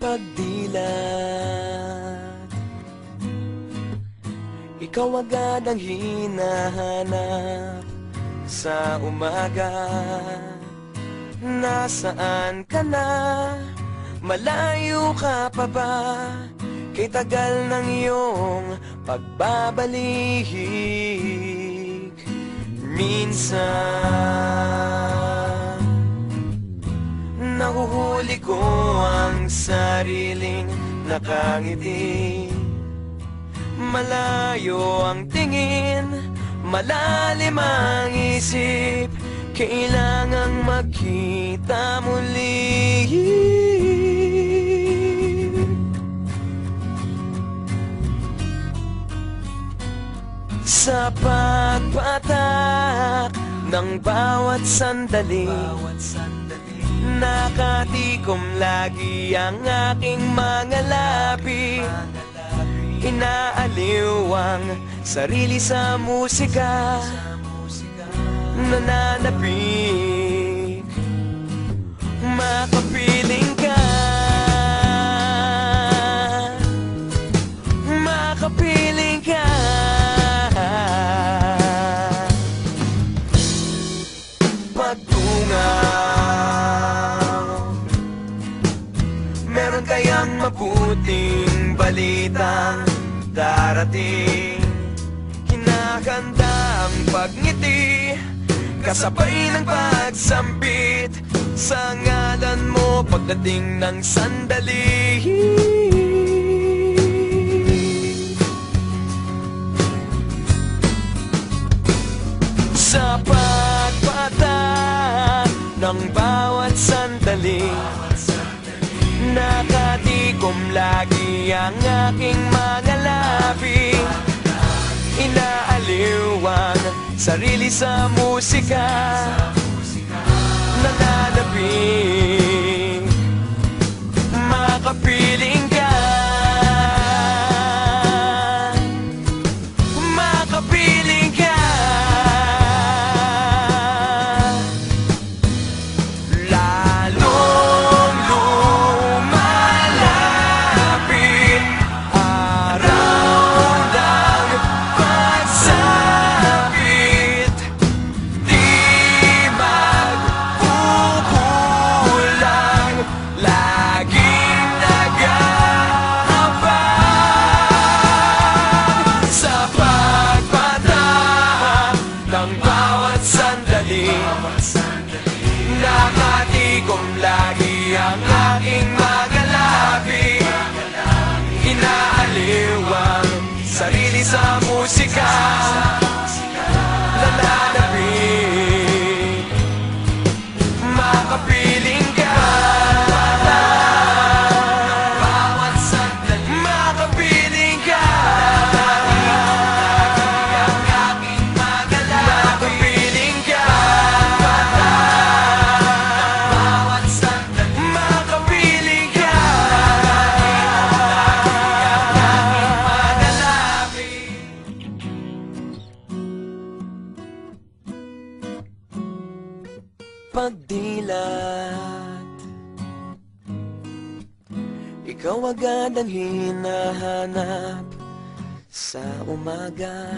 pagdilat. Ikaw agad ang hinahanap sa umaga. Nasaan ka na? Malayo ka pa ba? Kay tagal ng iyong pagbabalik. Minsan nahuhuli ko ang sariling nakangiti. Malayo ang tingin, malalim ang isip. Kailangang magkita muli. Sa pagpatak ng bawat sandali, nakatikom lagi ang aking mga labi. Inaaliw ang sarili sa musika, nananabik. Makapiling ka, makapiling ka. Pagtungaw, meron kayang mabuting balitang darating. Kinakanta ang pagngiti, kasabay ng pagsampit sa ngalan mo pagdating ng sandali. Sa pagpatak ng bawat sandali, nakatikom lagi ang aking mga labi. Inaaliw ang sarili sa musika, nananabik. Makapiling ka, makapiling ka. Lalong lumalapit araw ng pagsapit. Di magkukulang, laging nag-aabang. Sa pagpatak ng bawat sandali, nakatikom lagi ang aking mga labi. Inaaliw ang sarili sa musika, nananabik. Makapiling ka, bawat sandali, makapiling ka. Makapiling ka, bawat sandali, makapiling ka. Pagdilat, ikaw agad ang hinahanap sa umaga.